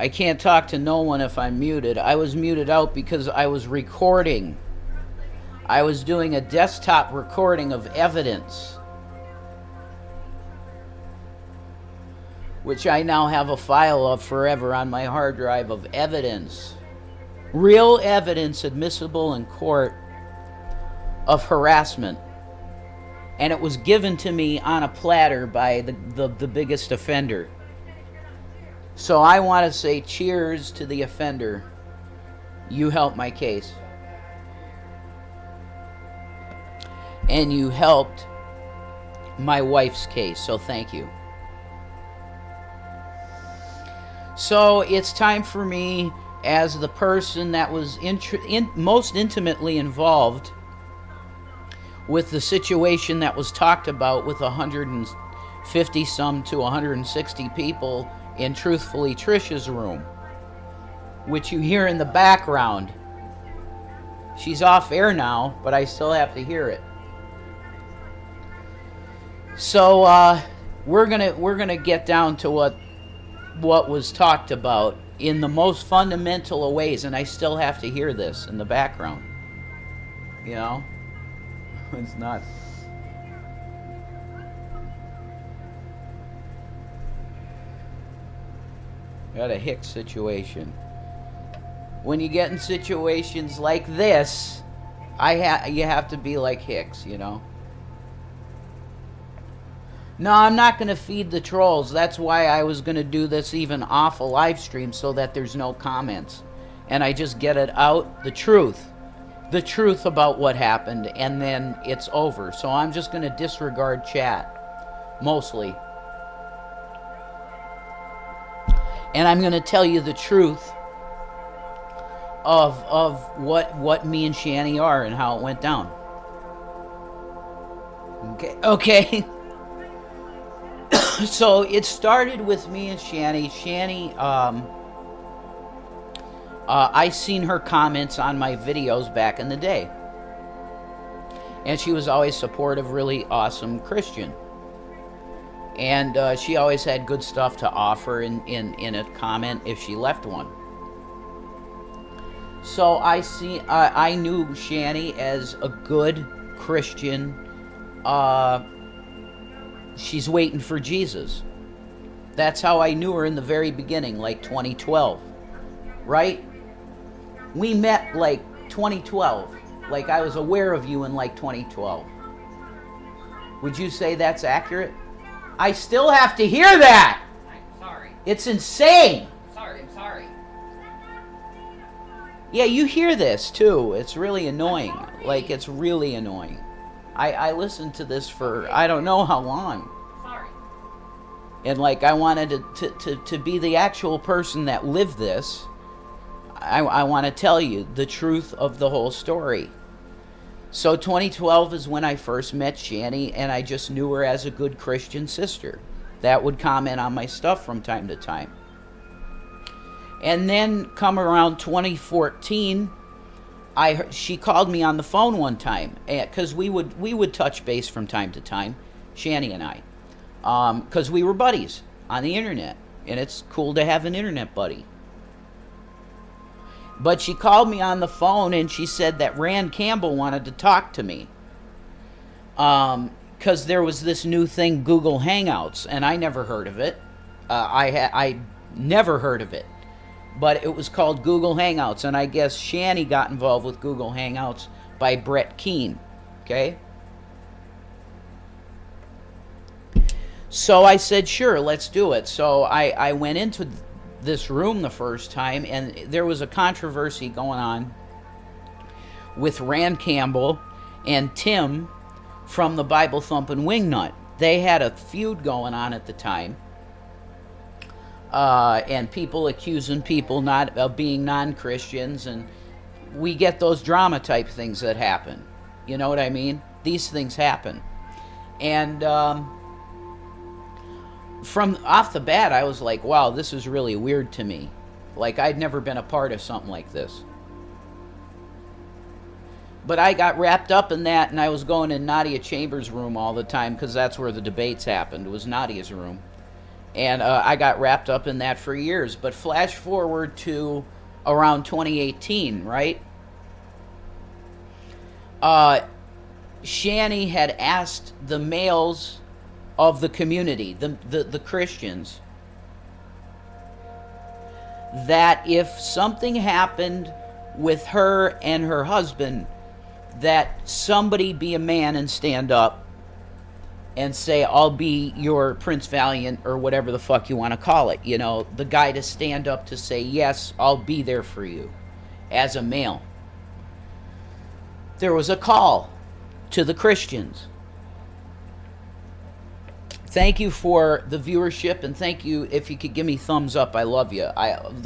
I can't talk to no one if I'm muted. I was muted out because I was recording. I was doing a desktop recording of evidence, which I now have a file of forever on my hard drive of evidence. Real evidence admissible in court of harassment. And it was given to me on a platter by the biggest offender. So I want to say cheers to the offender. You helped my case. And you helped my wife's case, so thank you. So it's time for me, as the person that was most intimately involved with the situation that was talked about with 150 some to 160 people in Truthfully Trish's room, which you hear in the background. She's off air now, but I still have to hear it. So we're gonna get down to what was talked about in the most fundamental of ways, and I still have to hear this in the background. You know, it's nuts. Got a Hicks situation. When you get in situations like this, you have to be like Hicks, you know. No, I'm not going to feed the trolls. That's why I was going to do this even off a live stream, so that there's no comments. And I just get it out, the truth about what happened, and then it's over. So I'm just going to disregard chat, mostly. And I'm going to tell you the truth of what me and Shanny are and how it went down. Okay. So it started with me and Shanny. Shanny, I seen her comments on my videos back in the day. And she was always supportive, really awesome Christian. And she always had good stuff to offer in a comment if she left one. So I knew Shanny as a good Christian. She's waiting for Jesus. That's how I knew her in the very beginning, like 2012. Right? We met like 2012. Like I was aware of you in like 2012. Would you say that's accurate? I still have to hear that. I'm sorry. It's insane. I'm sorry. Yeah, you hear this too. It's really annoying. Like, it's really annoying. I listened to this for I don't know how long. Sorry. And like, I wanted to be the actual person that lived this. I want to tell you the truth of the whole story. So 2012 is when I first met Shanny, and I just knew her as a good Christian sister that would comment on my stuff from time to time. And then come around 2014, she called me on the phone one time, because we would touch base from time to time, Shanny and I, because we were buddies on the internet, and it's cool to have an internet buddy. But she called me on the phone and she said that Rand Campbell wanted to talk to me. Because there was this new thing, Google Hangouts, and I never heard of it. I never heard of it. But it was called Google Hangouts, and I guess Shanny got involved with Google Hangouts by Brett Keane. Okay? So I said, sure, let's do it. So I went into this room the first time, and there was a controversy going on with Rand Campbell and Tim from the Bible Thumping Wingnut. They had a feud going on at the time, and people accusing people of being non-Christians, and we get those drama type things that happen. You know what I mean? These things happen. And from off the bat, I was like, wow, this is really weird to me. Like, I'd never been a part of something like this. But I got wrapped up in that, and I was going in Nadia Chambers' room all the time, because that's where the debates happened. It was Nadia's room. And I got wrapped up in that for years. But flash forward to around 2018, right? Shanny had asked the males of the community, the Christians, that if something happened with her and her husband, that somebody be a man and stand up and say, I'll be your Prince Valiant, or whatever the fuck you want to call it. You know, the guy to stand up to say, yes, I'll be there for you as a male. There was a call to the Christians. Thank you for the viewership, and thank you if you could give me thumbs up. I love you.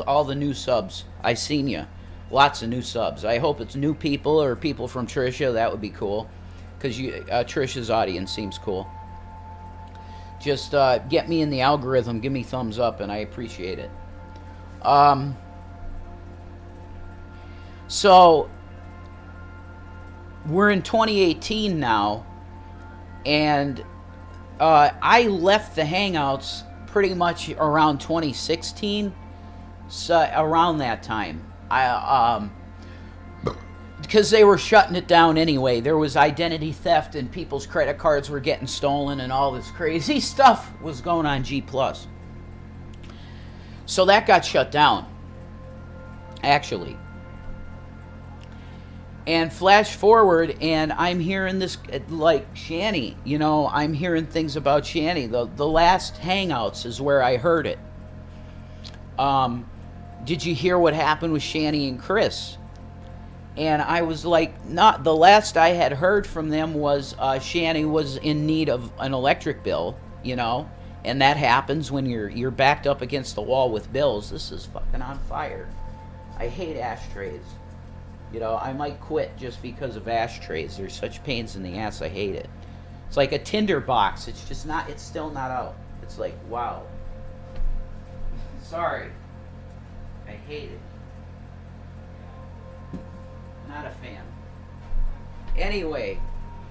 All the new subs, I seen you. Lots of new subs. I hope it's new people or people from Trisha. That would be cool, because Trisha's audience seems cool. Just get me in the algorithm. Give me thumbs up, and I appreciate it. So we're in 2018 now, and I left the Hangouts pretty much around 2016, so around that time. Because they were shutting it down anyway. There was identity theft, and people's credit cards were getting stolen, and all this crazy stuff was going on G+. So that got shut down, actually. And flash forward, and I'm hearing this, like, Shanny. You know, I'm hearing things about Shanny. The last Hangouts is where I heard it. Did you hear what happened with Shanny and Chris? And I was like, not. The last I had heard from them was Shanny was in need of an electric bill, you know, and that happens when you're backed up against the wall with bills. This is fucking on fire. I hate ashtrays. You know, I might quit just because of ashtrays. They're such pains in the ass. I hate it. It's like a Tinder box. It's just not. It's still not out. It's like, wow. Sorry. I hate it. Not a fan. Anyway,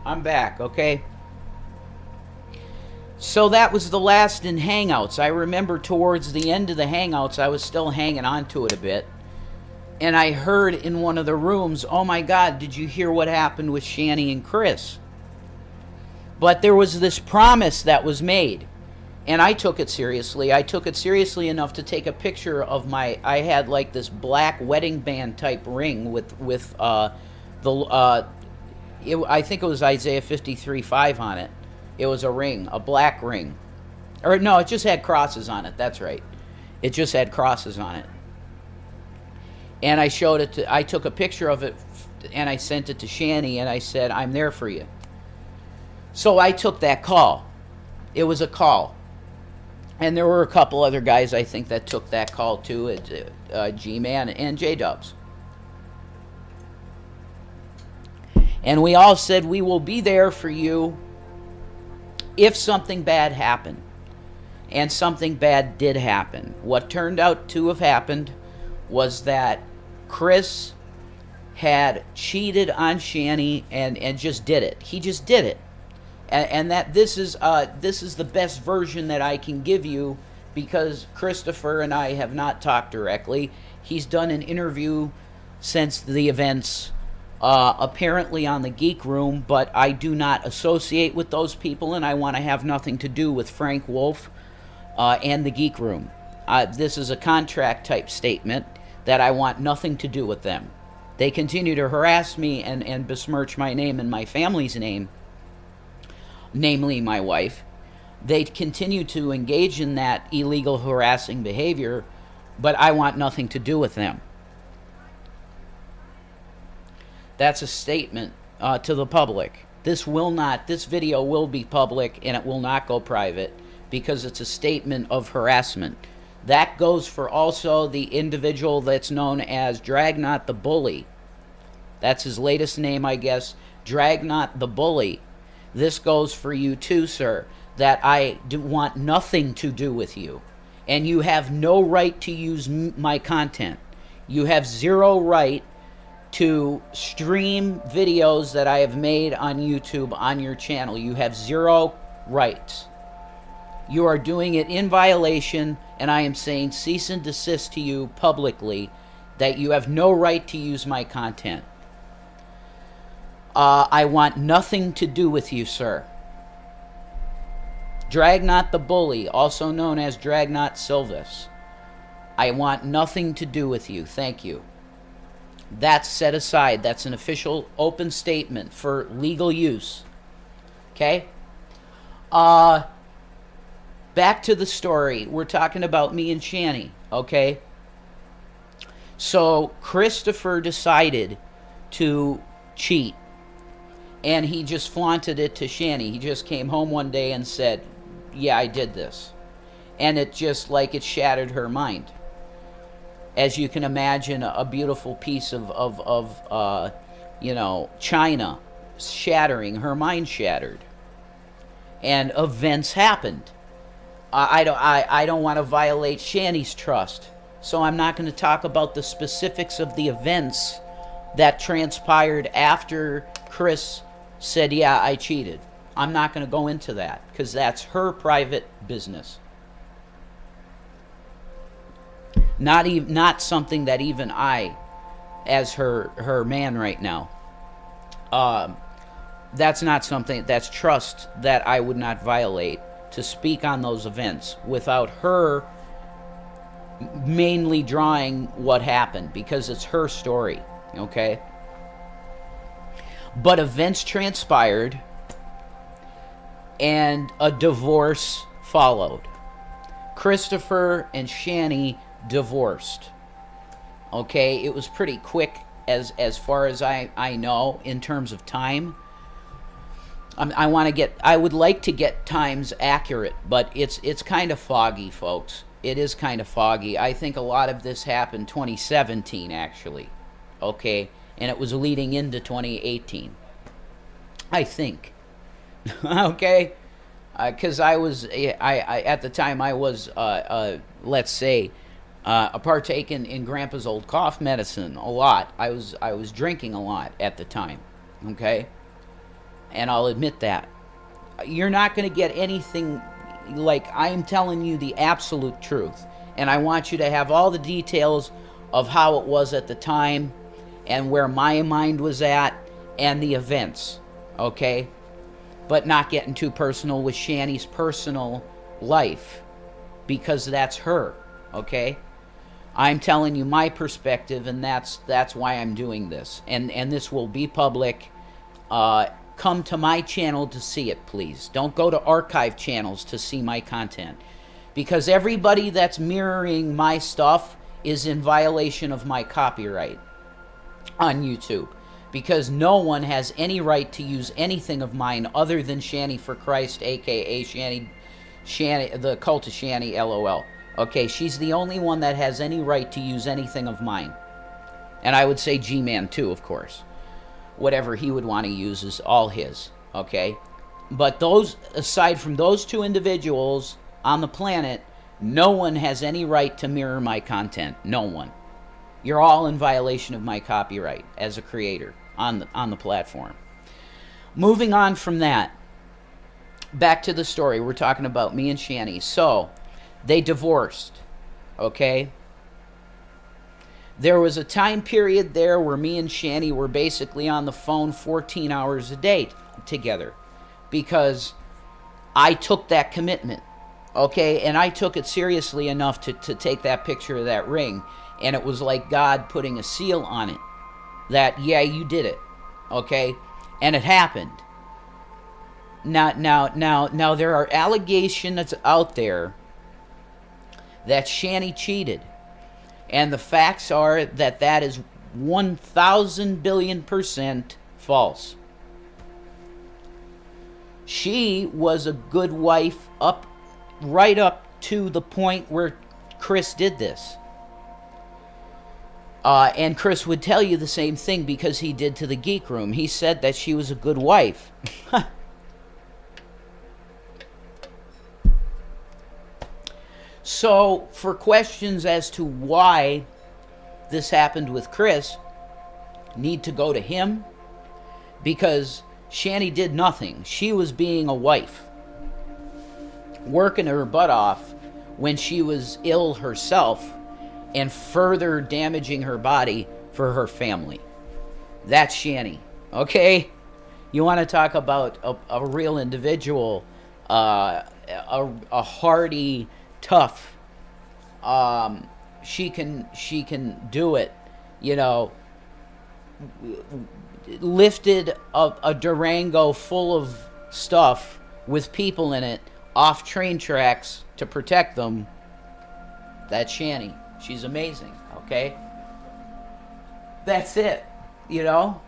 I'm back, okay? So that was the last in Hangouts. I remember towards the end of the Hangouts, I was still hanging on to it a bit. And I heard in one of the rooms, oh my God, did you hear what happened with Shanny and Chris? But there was this promise that was made. And I took it seriously. I took it seriously enough to take a picture of I had like this black wedding band type ring with I think it was Isaiah 53:5 on it. It was a ring, a black ring. Or no, it just had crosses on it. That's right. It just had crosses on it. And I showed it I took a picture of it, and I sent it to Shanny, and I said, I'm there for you. So I took that call. It was a call. And there were a couple other guys, I think, that took that call too, G-Man and J-Dubs. And we all said, we will be there for you if something bad happened. And something bad did happen. What turned out to have happened was that Chris had cheated on Shanny and just did it. He just did it. And that this is the best version that I can give you, because Christopher and I have not talked directly. He's done an interview since the events, apparently on the Geek Room, but I do not associate with those people, and I want to have nothing to do with Frank Wolf and the Geek Room. This is a contract type statement that I want nothing to do with them. They continue to harass me and besmirch my name and my family's name, namely my wife. They continue to engage in that illegal harassing behavior, but I want nothing to do with them. That's a statement to the public. This video will be public, and it will not go private, because it's a statement of harassment. That goes for also the individual that's known as Dragnot the Bully. That's his latest name, I guess. Dragnot the Bully. This goes for you too, sir, that I want nothing to do with you. And you have no right to use my content. You have zero right to stream videos that I have made on YouTube on your channel. You have zero rights. You are doing it in violation, and I am saying cease and desist to you publicly that you have no right to use my content. I want nothing to do with you, sir. Dragnot the Bully, also known as Dragnot Silvis. I want nothing to do with you. Thank you. That's set aside. That's an official open statement for legal use. Okay? Back to the story. We're talking about me and Shanny. Okay? So Christopher decided to cheat. And he just flaunted it to Shanny. He just came home one day and said, yeah, I did this. And it just like it shattered her mind. As you can imagine, a beautiful piece of china shattering, her mind shattered. And events happened. I don't want to violate Shanny's trust. So I'm not going to talk about the specifics of the events that transpired after Chris said, yeah, I cheated. I'm not going to go into that because that's her private business. Not something that even I, as her man right now, that's not something, that's trust that I would not violate to speak on those events without her mainly drawing what happened because it's her story, okay? But events transpired and a divorce followed. Christopher and Shanny divorced. Okay, it was pretty quick as far as I know in terms of time. I would like to get times accurate, but it's kind of foggy, folks. It is kind of foggy. I think a lot of this happened 2017 actually. Okay, and it was leading into 2018. I think. Okay, because I at the time I was let's say partaking in Grandpa's old cough medicine a lot. I was drinking a lot at the time. Okay, and I'll admit that. You're not going to get anything like I am telling you the absolute truth, and I want you to have all the details of how it was at the time and where my mind was at and the events. Okay, but not getting too personal with Shanny's personal life because that's her. Okay, I'm telling you my perspective, and that's why I'm doing this, and this will be public. Come to my channel to see it, please. Don't go to archive channels to see my content, because everybody that's mirroring my stuff is in violation of my copyright on YouTube. Because no one has any right to use anything of mine other than Shanny for Christ, a.k.a. Shanny, the Cult of Shanny, LOL. Okay, she's the only one that has any right to use anything of mine. And I would say G-Man too, of course. Whatever he would want to use is all his, okay? But those, aside from those two individuals on the planet, no one has any right to mirror my content. No one. You're all in violation of my copyright as a creator on the platform. Moving on from that, back to the story. We're talking about me and Shanny. So, they divorced, okay? There was a time period there where me and Shanny were basically on the phone 14 hours a day together because I took that commitment, okay? And I took it seriously enough to take that picture of that ring. And it was like God putting a seal on it. That, yeah, you did it. Okay? And it happened. Now there are allegations out there that Shanny cheated. And the facts are that is 1,000 billion% false. She was a good wife right up to the point where Chris did this. And Chris would tell you the same thing because he did to the Geek Room. He said that she was a good wife. So, for questions as to why this happened with Chris, need to go to him because Shanny did nothing. She was being a wife. working her butt off when she was ill herself and further damaging her body for her family. That's Shanny, okay? You want to talk about a real individual, a hardy, tough. She can do it, you know. Lifted a Durango full of stuff with people in it off train tracks to protect them. That's Shanny. She's amazing, okay? That's it, you know?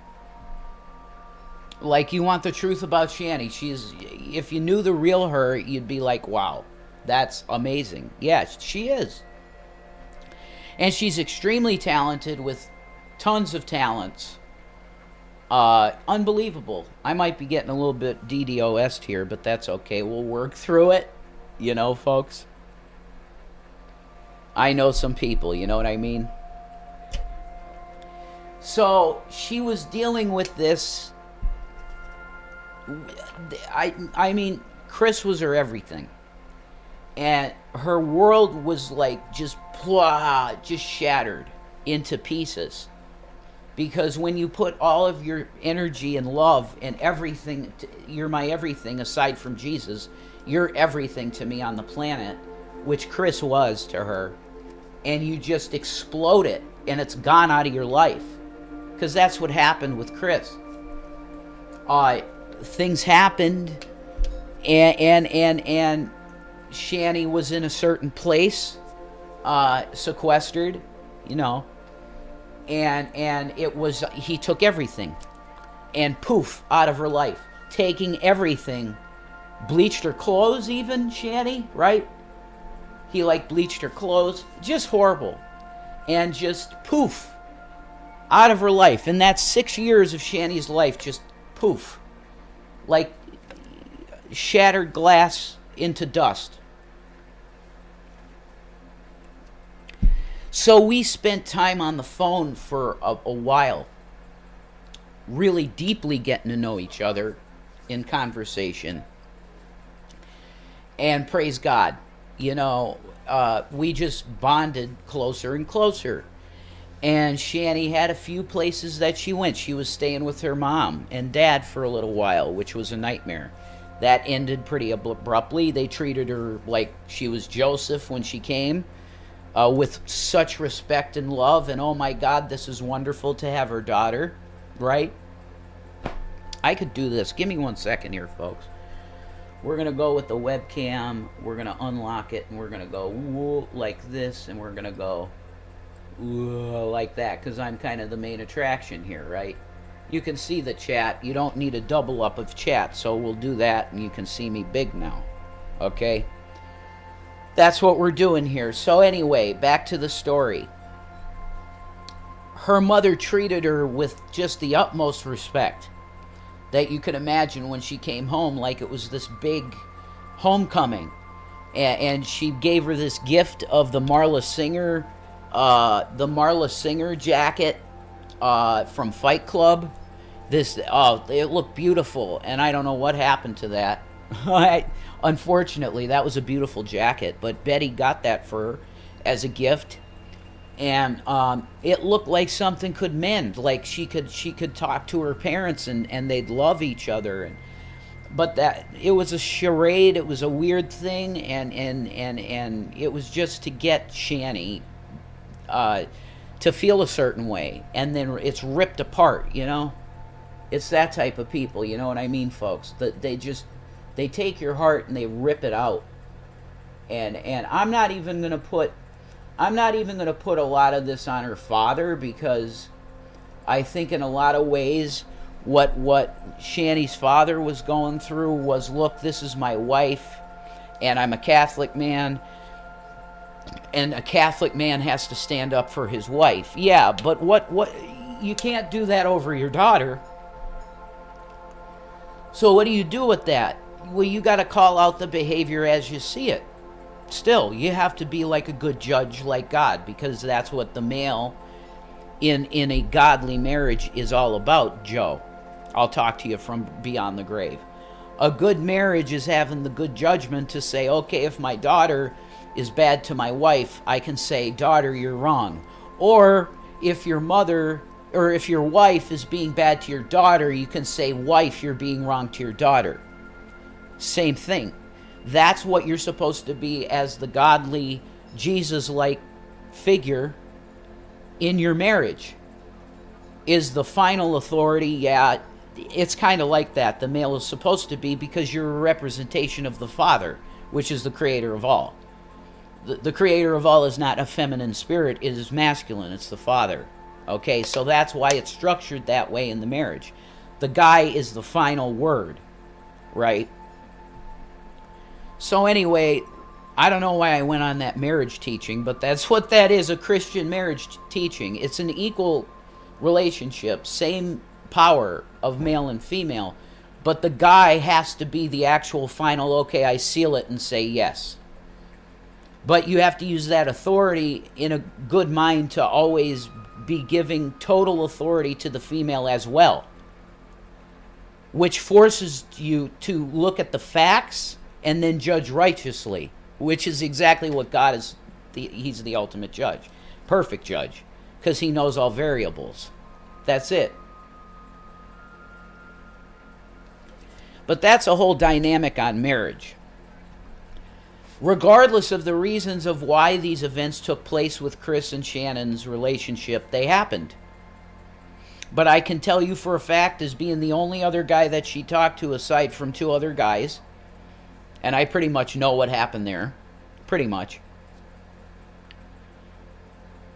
Like, you want the truth about Shanny. If you knew the real her, you'd be like, wow, that's amazing. Yeah, she is. And she's extremely talented with tons of talents. Unbelievable. I might be getting a little bit DDoS'd here, but that's okay. We'll work through it. You know, folks. I know some people, you know what I mean? So, she was dealing with this. I mean, Chris was her everything. And her world was like just shattered into pieces. Because when you put all of your energy and love and everything, you're my everything aside from Jesus, you're everything to me on the planet, which Chris was to her, and you just explode it, and it's gone out of your life. Because that's what happened with Chris. Things happened, and Shanny was in a certain place, sequestered, you know. And it was, he took everything and poof, out of her life, taking everything, bleached her clothes even, Shanny, right? He like bleached her clothes, just horrible, and just poof, out of her life. And that's 6 years of Shanny's life, just poof, like shattered glass into dust. So we spent time on the phone for a while, really deeply getting to know each other in conversation. And praise God, you know, we just bonded closer and closer. And Shanny had a few places that she went. She was staying with her mom and dad for a little while, which was a nightmare. That ended pretty abruptly. They treated her like she was Joseph when she came. With such respect and love, and oh my God, this is wonderful to have her daughter, right? I could do this. Give me 1 second here, folks. We're going to go with the webcam. We're going to unlock it, and we're going to go whoa, like this, and we're going to go whoa, like that, because I'm kind of the main attraction here, right? You can see the chat. You don't need a double up of chat, so we'll do that, and you can see me big now, okay? That's what we're doing here. So anyway, back to the story. Her mother treated her with just the utmost respect that you could imagine when she came home, like it was this big homecoming. And she gave her this gift of the Marla Singer jacket from Fight Club. It looked beautiful, and I don't know what happened to that. Unfortunately, that was a beautiful jacket, but Betty got that for her as a gift, and it looked like something could mend, like she could talk to her parents and they'd love each other, but that it was a charade, it was a weird thing, and it was just to get Shanny to feel a certain way, and then it's ripped apart, you know. It's that type of people, you know what I mean, folks? That they take your heart and they rip it out. And I'm not even gonna put a lot of this on her father, because I think in a lot of ways what Shanny's father was going through was, look, this is my wife, and I'm a Catholic man, and a Catholic man has to stand up for his wife. Yeah, but what you can't do that over your daughter. So what do you do with that? Well, you got to call out the behavior as you see it. Still, you have to be like a good judge, like God, because that's what the male in a godly marriage is all about, Joe. I'll talk to you from beyond the grave. A good marriage is having the good judgment to say, okay, if my daughter is bad to my wife, I can say, daughter, you're wrong. Or if your mother, or if your wife is being bad to your daughter, you can say, wife, you're being wrong to your daughter. Same thing. That's what you're supposed to be as the godly, Jesus-like figure in your marriage. Is the final authority. Yeah, it's kind of like that. The male is supposed to be, because you're a representation of the Father, which is the creator of all. The creator of all is not a feminine spirit, it is masculine, it's the Father. Okay, so that's why it's structured that way in the marriage. The guy is the final word, right? So anyway, I don't know why I went on that marriage teaching, but that's what that is, a Christian marriage teaching. It's an equal relationship, same power of male and female, but the guy has to be the actual final, okay, I seal it and say yes. But you have to use that authority in a good mind to always be giving total authority to the female as well, which forces you to look at the facts and then judge righteously, which is exactly what God is. He's the ultimate judge, perfect judge, because he knows all variables. That's it. But that's a whole dynamic on marriage. Regardless of the reasons of why these events took place with Chris and Shannon's relationship, they happened. But I can tell you for a fact, as being the only other guy that she talked to aside from two other guys, and I pretty much know what happened there, pretty much,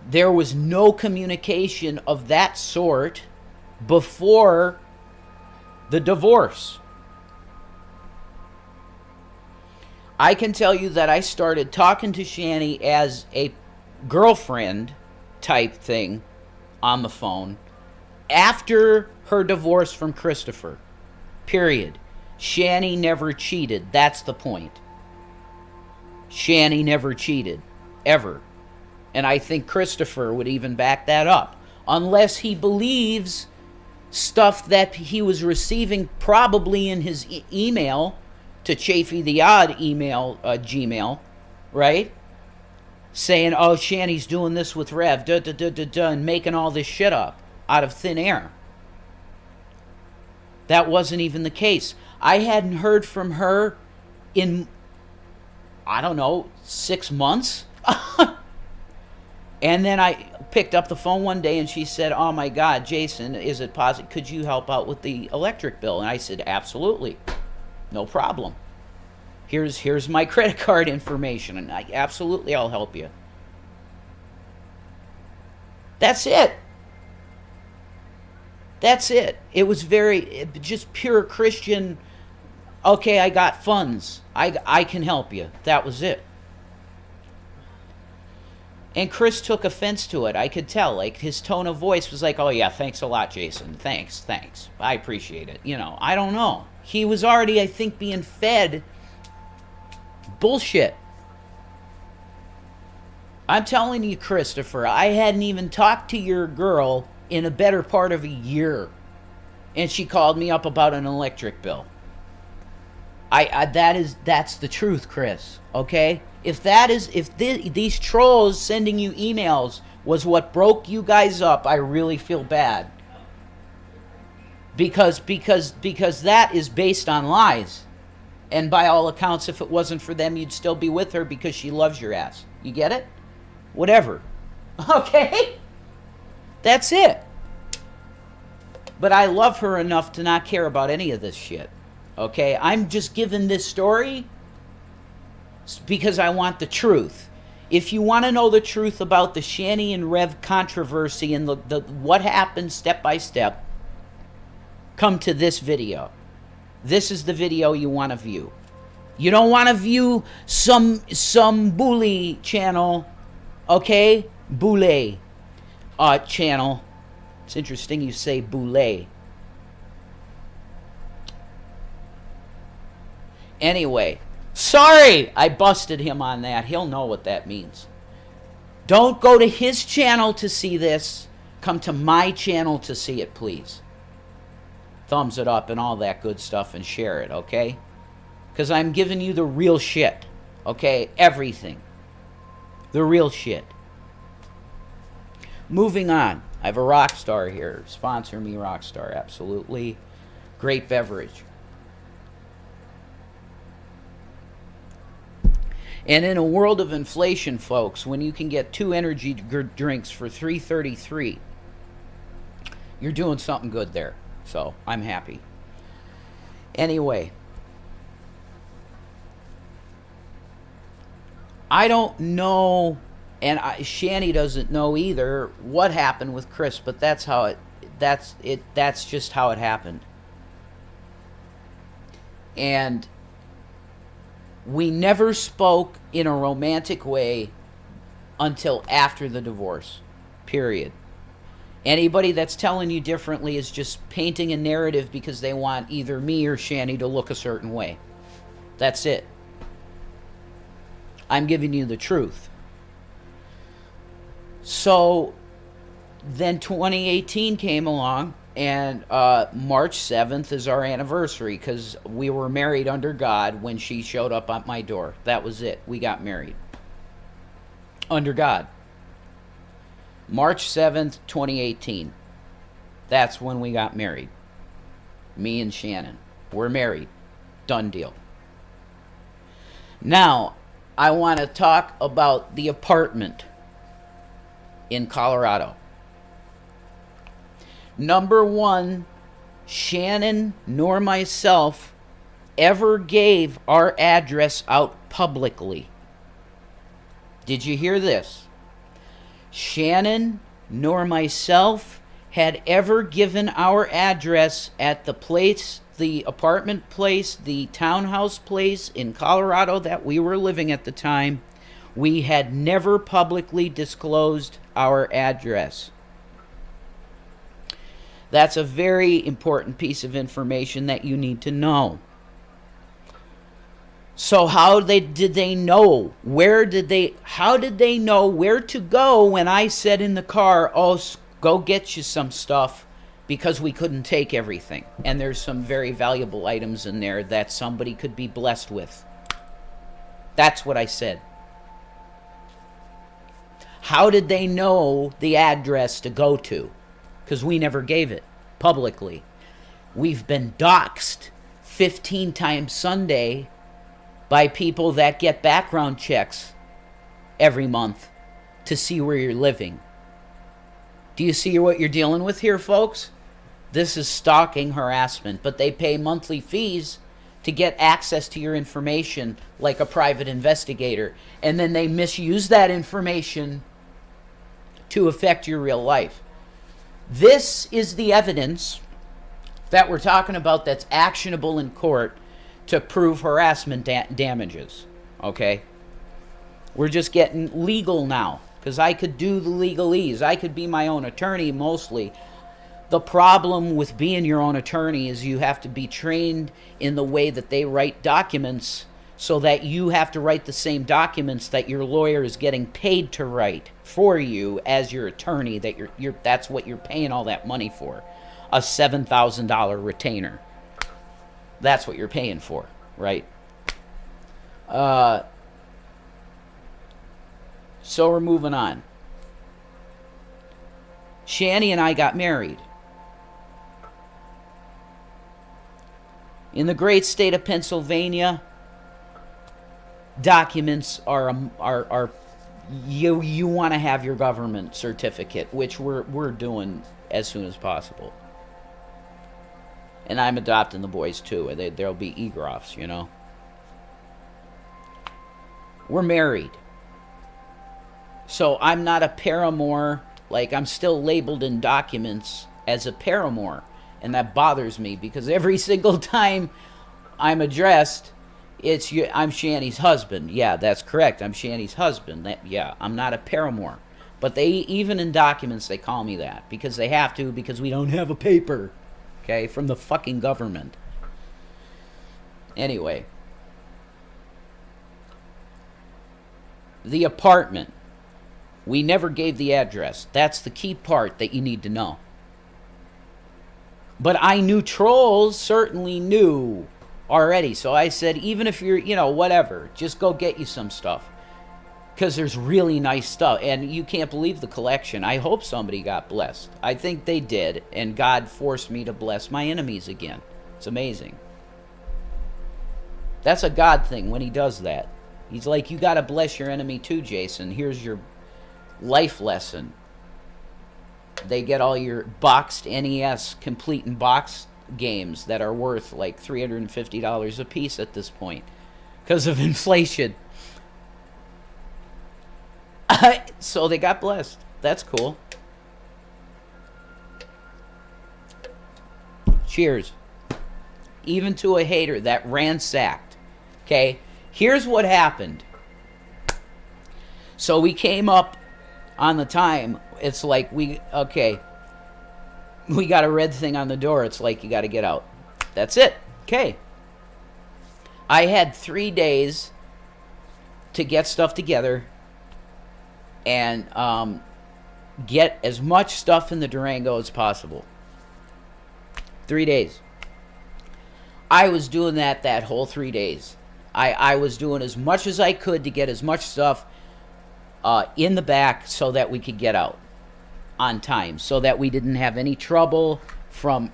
there was no communication of that sort before the divorce. I can tell you that I started talking to Shanny as a girlfriend type thing on the phone after her divorce from Christopher. Period. Shanny never cheated. That's the point. Shanny never cheated. Ever. And I think Christopher would even back that up. Unless he believes stuff that he was receiving probably in his email to Chafee the Odd email, Gmail, right? Saying, oh, Shanny's doing this with Rev, and making all this shit up out of thin air. That wasn't even the case. I hadn't heard from her in, I don't know, 6 months. And then I picked up the phone one day and she said, oh my God, Jason, is it possible? Could you help out with the electric bill? And I said, absolutely. No problem. Here's my credit card information, and I'll help you. That's it. That's it. It was just pure Christian, okay, I got funds. I can help you. That was it. And Chris took offense to it. I could tell. Like, his tone of voice was like, oh yeah, thanks a lot, Jason. Thanks. I appreciate it. I don't know. He was already, I think, being fed bullshit. I'm telling you, Christopher, I hadn't even talked to your girl in a better part of a year. And she called me up about an electric bill. That's the truth, Chris. Okay? If these trolls sending you emails was what broke you guys up, I really feel bad. Because that is based on lies. And by all accounts, if it wasn't for them, you'd still be with her because she loves your ass. You get it? Whatever. Okay? That's it. But I love her enough to not care about any of this shit. Okay? I'm just giving this story because I want the truth. If you want to know the truth about the Shanny and Rev controversy and the what happened step by step, come to this video. This is the video you want to view. You don't want to view some bully channel, okay? Boule channel. It's interesting you say boule. Anyway, sorry I busted him on that. He'll know what that means. Don't go to his channel to see this. Come to my channel to see it, please. thumbs it up and all that good stuff and share it, okay? Because I'm giving you the real shit, okay? Everything. The real shit. Moving on. I have a Rockstar here. Sponsor me, Rockstar. Absolutely. Great beverage. And in a world of inflation, folks, when you can get 2 energy drinks for $3.33, you're doing something good there. So I'm happy. Anyway, I don't know, and Shanny doesn't know either what happened with Chris, but that's just how it happened. And we never spoke in a romantic way until after the divorce. Period. Anybody that's telling you differently is just painting a narrative because they want either me or Shanny to look a certain way. That's it. I'm giving you the truth. So then 2018 came along, and March 7th is our anniversary because we were married under God when she showed up at my door. That was it. We got married. Under God. March 7th, 2018. That's when we got married. Me and Shannon. We're married. Done deal. Now, I want to talk about the apartment in Colorado. Number one, Shannon nor myself ever gave our address out publicly. Did you hear this? Shannon nor myself had ever given our address at the place, the apartment place, the townhouse place in Colorado that we were living at the time. We had never publicly disclosed our address. That's a very important piece of information that you need to know. So how did they know? How did they know where to go when I said in the car, oh, go get you some stuff, because we couldn't take everything. And there's some very valuable items in there that somebody could be blessed with. That's what I said. How did they know the address to go to? Because we never gave it publicly. We've been doxxed 15 times Sunday by people that get background checks every month to see where you're living. Do you see what you're dealing with here, folks? This is stalking harassment, but they pay monthly fees to get access to your information like a private investigator, and then they misuse that information to affect your real life. This is the evidence that we're talking about that's actionable in court to prove harassment damages, okay? We're just getting legal now, because I could do the legalese. I could be my own attorney mostly. The problem with being your own attorney is you have to be trained in the way that they write documents, so that you have to write the same documents that your lawyer is getting paid to write for you as your attorney. That's what you're paying all that money for. A $7,000 retainer. That's what you're paying for, right? So we're moving on. Shanny and I got married in the great state of Pennsylvania. Documents are you want to have your government certificate, which we're doing as soon as possible. And I'm adopting the boys too. There'll be eGrofs, you know. We're married. So I'm not a paramour. Like, I'm still labeled in documents as a paramour. And that bothers me, because every single time I'm addressed, I'm Shanny's husband. Yeah, that's correct. I'm Shanny's husband. Yeah, I'm not a paramour. But even in documents, they call me that. Because they have to, because we don't have a paper. Okay, from the fucking government. Anyway. The apartment. We never gave the address. That's the key part that you need to know. But I knew trolls certainly knew already. So I said, even if you're, whatever, just go get you some stuff. Because there's really nice stuff. And you can't believe the collection. I hope somebody got blessed. I think they did. And God forced me to bless my enemies again. It's amazing. That's a God thing when he does that. He's like, you got to bless your enemy too, Jason. Here's your life lesson. They get all your boxed NES complete and boxed games that are worth like $350 a piece at this point because of inflation. So they got blessed. That's cool. Cheers. Even to a hater that ransacked. Okay, here's what happened. So we came up on the time. It's like we got a red thing on the door. It's like you got to get out. That's it. Okay. I had 3 days to get stuff together and get as much stuff in the Durango as possible. 3 days. I was doing that whole 3 days. I was doing as much as I could to get as much stuff in the back so that we could get out on time, so that we didn't have any trouble from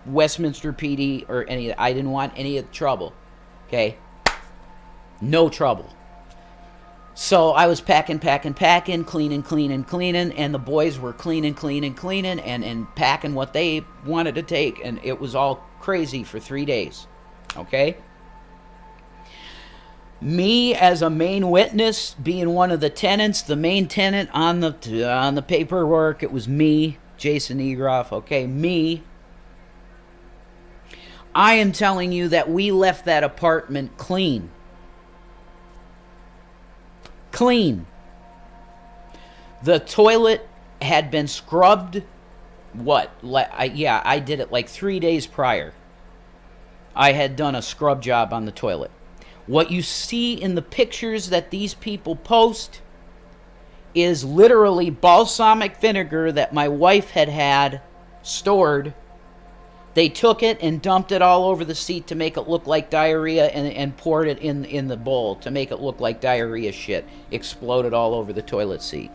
Westminster PD or any. I didn't want any of the trouble. Okay, no trouble. So I was packing, cleaning, and the boys were cleaning, and packing what they wanted to take, and it was all crazy for 3 days. Okay? Me as a main witness, being one of the tenants, the main tenant on the paperwork, it was me, Jason Egroff, okay, me. I am telling you that we left that apartment clean. Clean. The toilet had been scrubbed. I did it like 3 days prior. I had done a scrub job on the toilet. What you see in the pictures that these people post is literally balsamic vinegar that my wife had stored. They took it and dumped it all over the seat to make it look like diarrhea, and poured it in the bowl to make it look like diarrhea shit. Exploded all over the toilet seat.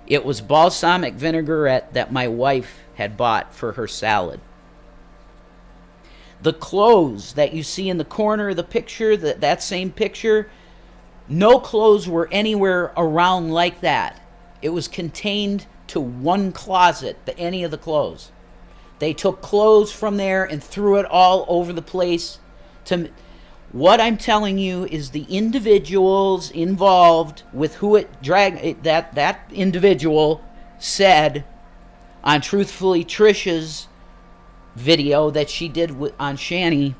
It was balsamic vinaigrette that my wife had bought for her salad. The clothes that you see in the corner of the picture, that same picture, no clothes were anywhere around like that. It was contained to one closet, any of the clothes. They took clothes from there and threw it all over the place. What I'm telling you is the individuals involved with who it dragged, that individual said on Truthfully Trisha's video that she did on Shanny,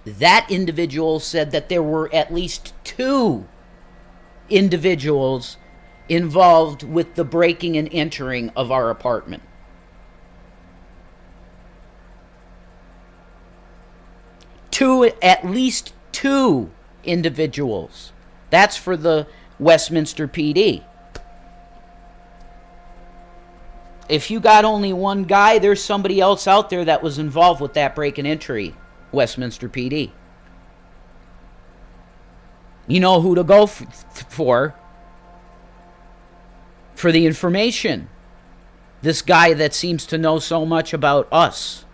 that individual said that there were at least 2 individuals involved with the breaking and entering of our apartment. At least two individuals. That's for the Westminster PD. If you got only one guy, there's somebody else out there that was involved with that break and entry, Westminster PD. You know who to go for the information. This guy that seems to know so much about us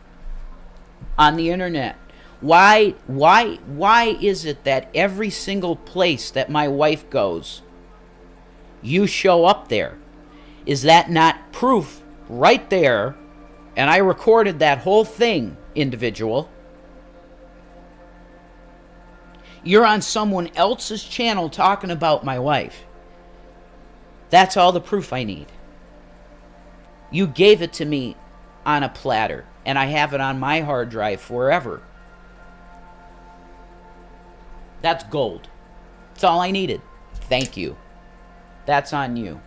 on the internet. Why is it that every single place that my wife goes, you show up there? Is that not proof right there? And I recorded that whole thing, individual. You're on someone else's channel talking about my wife. That's all the proof I need. You gave it to me on a platter, and I have it on my hard drive forever. That's gold. That's all I needed. Thank you. That's on you.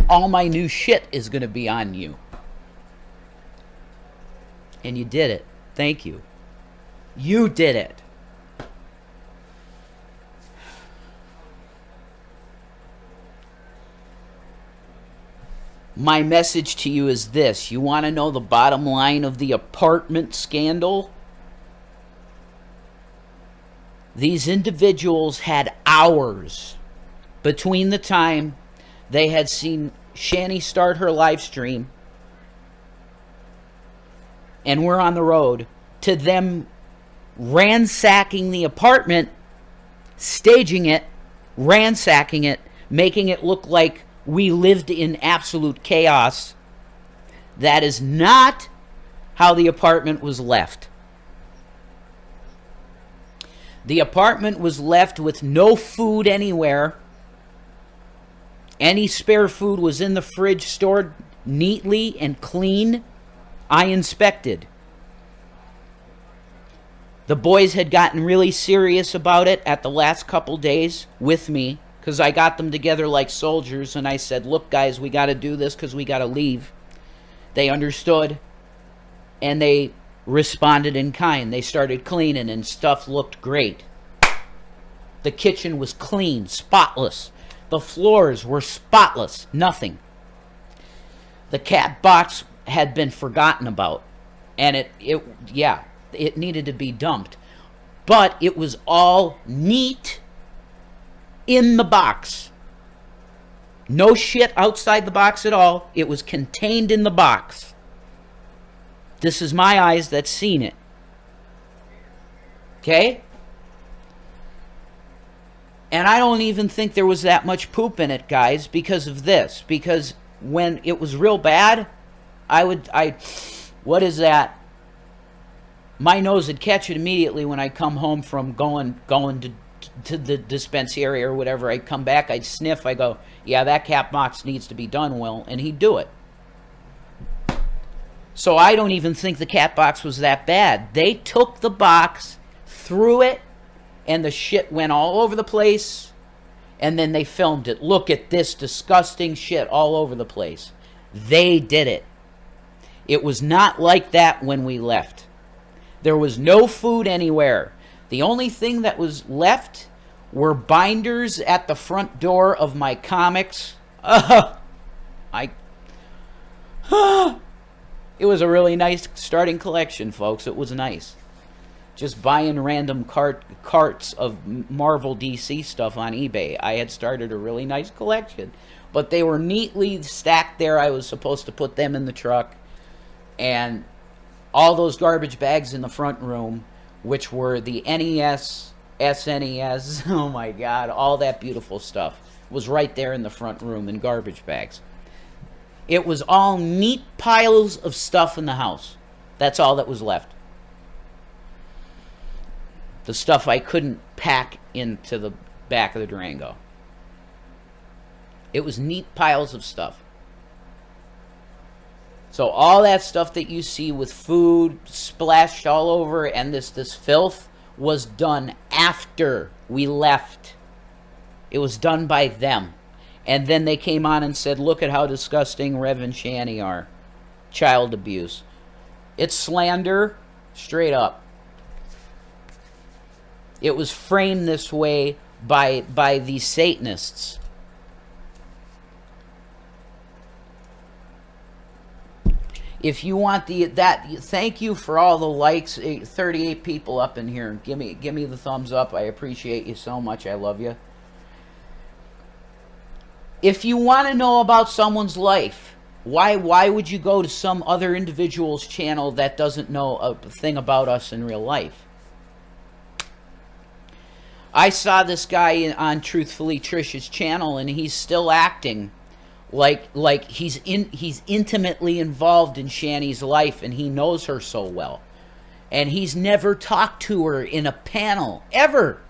All my new shit is going to be on you. And you did it. Thank you. You did it. My message to you is this. You want to know the bottom line of the apartment scandal? These individuals had hours between the time they had seen Shanny start her live stream and we're on the road to them ransacking the apartment, staging it, ransacking it, making it look like we lived in absolute chaos. That is not how the apartment was left. The apartment was left with no food anywhere. Any spare food was in the fridge, stored neatly and clean. I inspected. The boys had gotten really serious about it at the last couple days with me, because I got them together like soldiers, and I said, look, guys, we got to do this because we got to leave. They understood, and they responded in kind. They started cleaning, and stuff looked great. The kitchen was clean, spotless. The floors were spotless, nothing. The cat box had been forgotten about, and it needed to be dumped. But it was all neat in the box. No shit outside the box at all. It was contained in the box. This is my eyes that's seen it. Okay? And I don't even think there was that much poop in it, guys, because of this. Because when it was real bad, what is that? My nose would catch it immediately when I come home from going to the dispensary or whatever. I'd come back, I'd sniff, I go, yeah, that cap box needs to be done, Will, and he'd do it. So I don't even think the cat box was that bad. They took the box, threw it, and the shit went all over the place, and then they filmed it. Look at this disgusting shit all over the place. They did it. It was not like that when we left. There was no food anywhere. The only thing that was left were binders at the front door of my comics. It was a really nice starting collection, folks. It was nice. Just buying random carts of Marvel DC stuff on eBay. I had started a really nice collection. But they were neatly stacked there. I was supposed to put them in the truck. And all those garbage bags in the front room, which were the NES, SNES, oh my God, all that beautiful stuff was right there in the front room in garbage bags. It was all neat piles of stuff in the house. That's all that was left. The stuff I couldn't pack into the back of the Durango. It was neat piles of stuff. So all that stuff that you see with food splashed all over and this filth was done after we left. It was done by them. And then they came on and said, look at how disgusting Rev and Shanny are. Child abuse. It's slander, straight up. It was framed this way by these Satanists. If you want thank you for all the likes. 38 people up in here. Give me the thumbs up. I appreciate you so much. I love you. If you want to know about someone's life, why would you go to some other individual's channel that doesn't know a thing about us in real life? I saw this guy on Truthfully Trish's channel, and he's still acting like he's intimately involved in Shanny's life, and he knows her so well. And he's never talked to her in a panel, ever.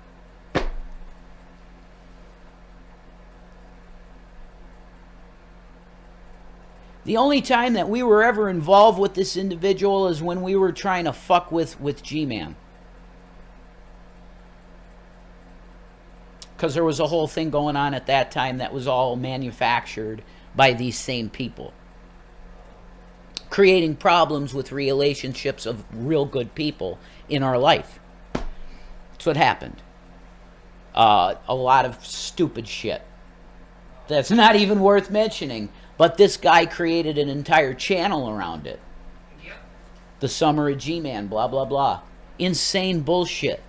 The only time that we were ever involved with this individual is when we were trying to fuck with G-Man. Because there was a whole thing going on at that time that was all manufactured by these same people. Creating problems with relationships of real good people in our life. That's what happened. A lot of stupid shit. That's not even worth mentioning. But this guy created an entire channel around it. Yep. The Summer of G-Man, blah, blah, blah. Insane bullshit.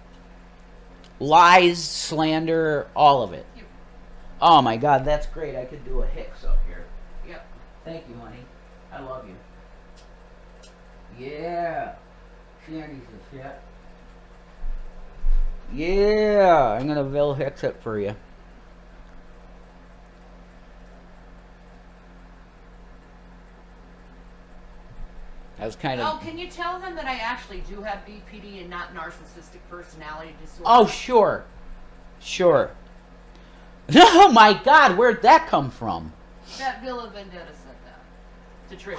Lies, slander, all of it. Yep. Oh my God, that's great. I could do a Hicks up here. Yep. Thank you, honey. I love you. Yeah. Shandy's a shit. Yeah. I'm going to Bill Hicks it for you. I was kind of... Oh, can you tell them that I actually do have BPD and not narcissistic personality disorder? Oh, sure. Sure. Oh my God, where'd that come from? That Villa Vendetta said that to Trisha.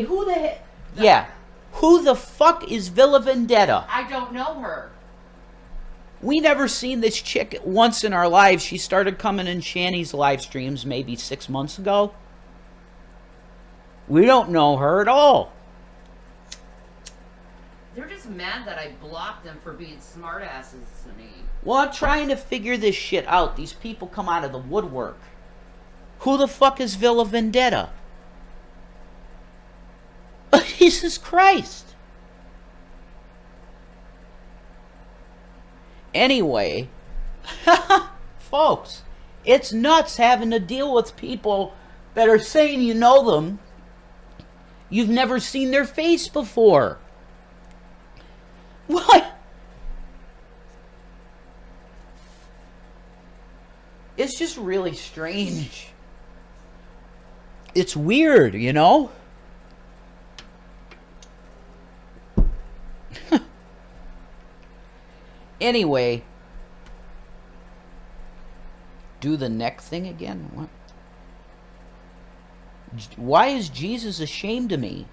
Who the heck? Yeah. Who the fuck is Villa Vendetta? I don't know her. We never seen this chick once in our lives. She started coming in Shanny's live streams maybe 6 months ago. We don't know her at all. They're just mad that I blocked them for being smartasses to me. Well, I'm trying to figure this shit out. These people come out of the woodwork. Who the fuck is Villa Vendetta? Jesus Christ. Anyway, folks, it's nuts having to deal with people that are saying you know them. You've never seen their face before. What? It's just really strange. It's weird, you know? Anyway, do the neck thing again? What? Why is Jesus ashamed of me?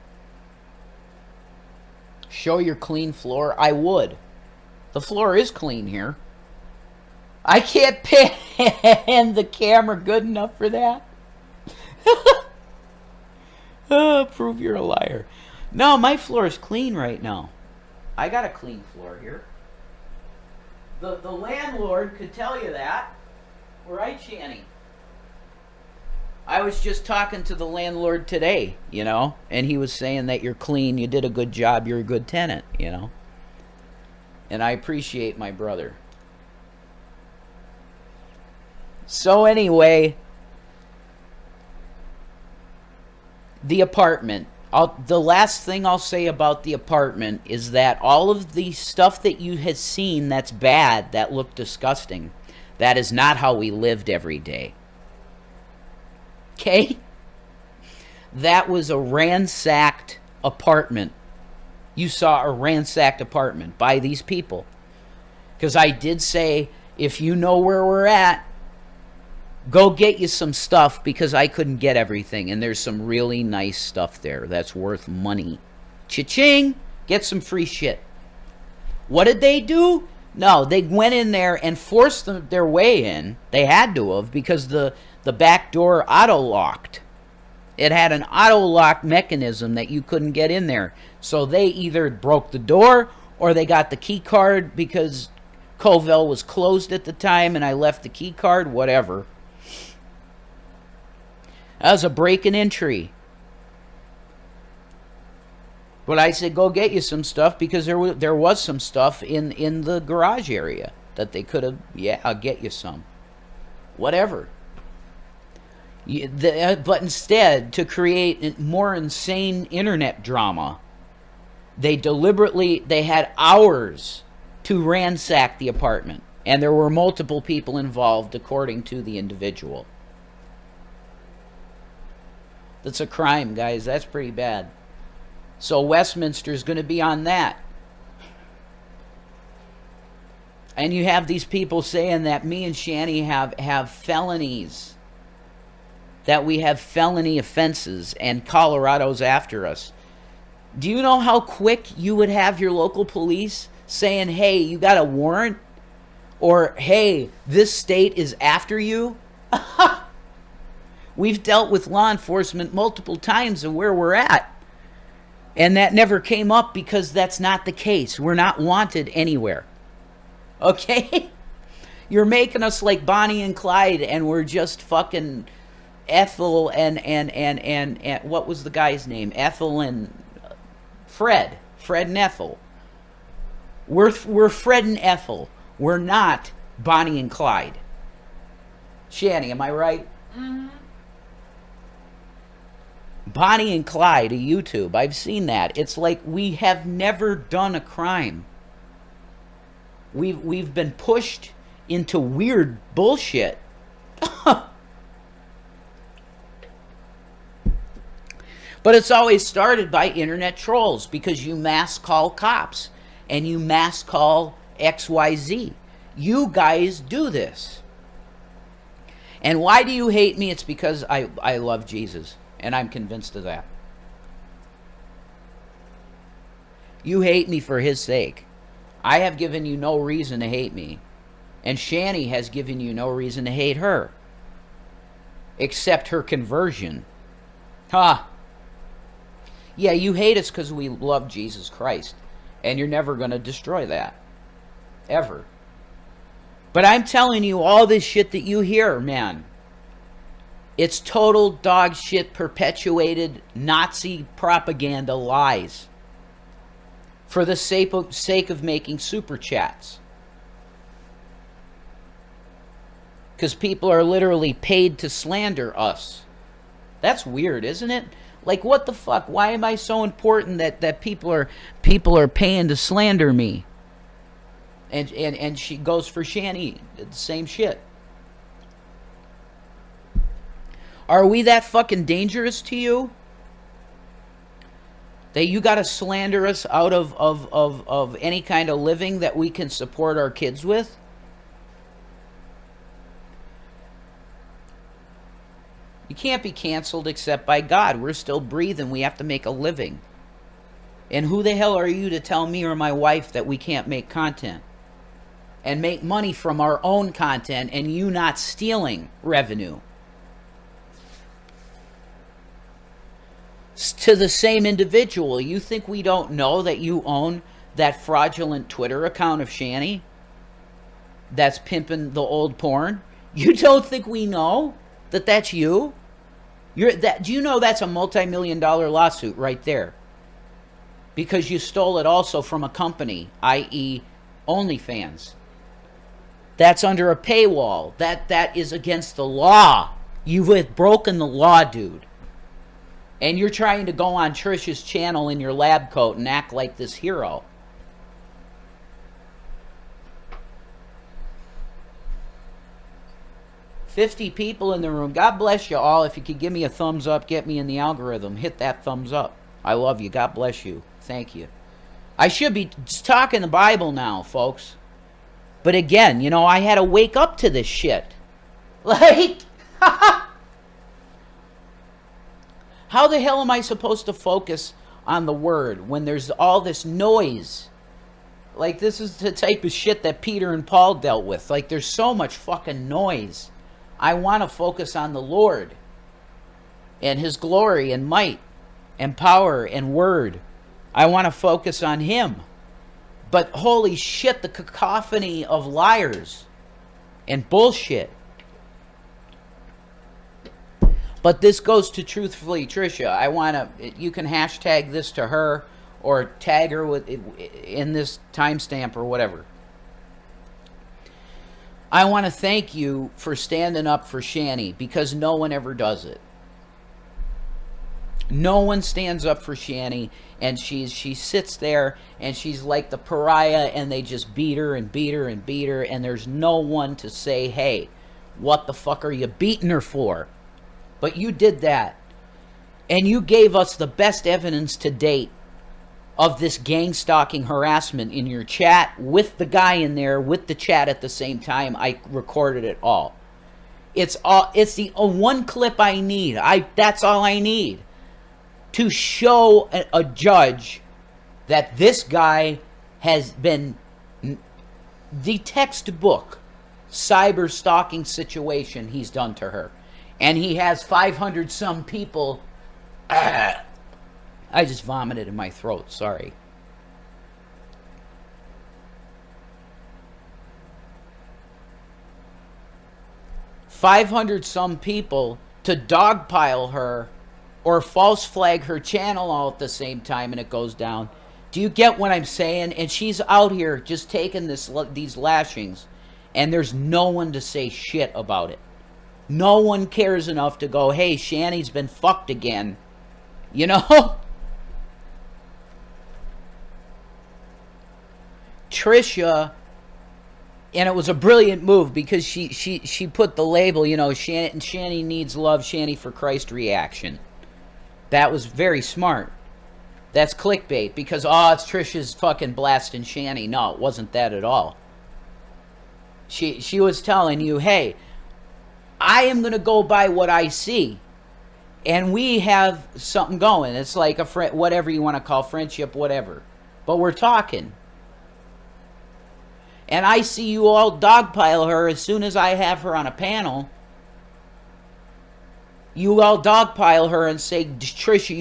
Show your clean floor. I would. The floor is clean here. I can't pan the camera good enough for that. Prove you're a liar. No, my floor is clean right now. I got a clean floor here. The landlord could tell you that. Right, Shanny? I was just talking to the landlord today, you know, and he was saying that you're clean, you did a good job, you're a good tenant, you know. And I appreciate my brother. So anyway, the apartment. The last thing I'll say about the apartment is that all of the stuff that you had seen that's bad, that looked disgusting, that is not how we lived every day. Okay? That was a ransacked apartment. You saw a ransacked apartment by these people. Because I did say, if you know where we're at, go get you some stuff, because I couldn't get everything. And there's some really nice stuff there that's worth money. Cha-ching! Get some free shit. What did they do? No, they went in there and forced their way in. They had to have, because the back door auto-locked. It had an auto-lock mechanism that you couldn't get in there. So they either broke the door or they got the key card, because Covell was closed at the time and I left the key card, whatever. That was a break and entry. But I said, go get you some stuff, because there was some stuff in the garage area that they could have, yeah, I'll get you some. Whatever. But instead, to create more insane internet drama, they had hours to ransack the apartment. And there were multiple people involved, according to the individual. That's a crime, guys. That's pretty bad. So Westminster's going to be on that. And you have these people saying that me and Shanny have felonies. That we have felony offenses and Colorado's after us. Do you know how quick you would have your local police saying, hey, you got a warrant? Or, hey, this state is after you? We've dealt with law enforcement multiple times of where we're at. And that never came up, because that's not the case. We're not wanted anywhere. Okay? You're making us like Bonnie and Clyde, and we're just fucking Ethel and what was the guy's name? Ethel and Fred and Ethel. We're Fred and Ethel. We're not Bonnie and Clyde. Shanny, am I right? Mm-hmm. Bonnie and Clyde, a YouTube. I've seen that. It's like we have never done a crime. We've been pushed into weird bullshit. But it's always started by internet trolls because you mass call cops and you mass call XYZ. You guys do this. And why do you hate me? It's because I love Jesus, and I'm convinced of that. You hate me for his sake. I have given you no reason to hate me. And Shanny has given you no reason to hate her. Except her conversion. Ha! Yeah, you hate us because we love Jesus Christ. And you're never going to destroy that. Ever. But I'm telling you, all this shit that you hear, man, it's total dog shit, perpetuated Nazi propaganda lies. For the sake of making super chats. Because people are literally paid to slander us. That's weird, isn't it? Like, what the fuck? Why am I so important that people are paying to slander me? And she goes for Shanny, the same shit. Are we that fucking dangerous to you? That you got to slander us out of any kind of living that we can support our kids with? You can't be canceled except by God. We're still breathing. We have to make a living. And who the hell are you to tell me or my wife that we can't make content? And make money from our own content and you not stealing revenue? To the same individual. You think we don't know that you own that fraudulent Twitter account of Shanny? That's pimping the old porn? You don't think we know that that's you? Do you know that's a multi-million-dollar lawsuit right there? Because you stole it also from a company, i.e. OnlyFans. That's under a paywall. That is against the law. You've broken the law, dude. And you're trying to go on Trish's channel in your lab coat and act like this hero. $50 people in the room. God bless you all. If you could give me a thumbs up, get me in the algorithm. Hit that thumbs up. I love you. God bless you. Thank you. I should be talking the Bible now, folks. But again, you know, I had to wake up to this shit. Like, how the hell am I supposed to focus on the word when there's all this noise? Like, this is the type of shit that Peter and Paul dealt with. Like, there's so much fucking noise. I want to focus on the Lord and his glory and might and power and word. I want to focus on him. But holy shit, the cacophony of liars and bullshit. But this goes to Truthfully Trisha. I want to, you can hashtag this to her or tag her in this timestamp or whatever. I want to thank you for standing up for Shanny because no one ever does it. No one stands up for Shanny, and she sits there and she's like the pariah, and they just beat her and beat her and beat her, and there's no one to say, hey, what the fuck are you beating her for? But you did that, and you gave us the best evidence to date of this gang stalking harassment in your chat with the guy in there with the chat at the same time. I recorded it all. It's the one clip I need. That's all I need to show a judge that this guy has been the textbook cyber stalking situation he's done to her. And he has 500 some people. I just vomited in my throat, sorry. $500 some people to dogpile her or false flag her channel all at the same time and it goes down. Do you get what I'm saying? And she's out here just taking these lashings, and there's no one to say shit about it. No one cares enough to go, hey, Shanny's been fucked again. You know? Trisha, and it was a brilliant move because she put the label, you know, Shanny needs love, Shanny for Christ reaction. That was very smart. That's clickbait because, oh, it's Trisha's fucking blasting Shanny. No, it wasn't that at all. She was telling you, hey, I am going to go by what I see. And we have something going. It's like a friend, whatever you want to call friendship, whatever. But we're talking. And I see you all dogpile her as soon as I have her on a panel. You all dogpile her and say, Trisha,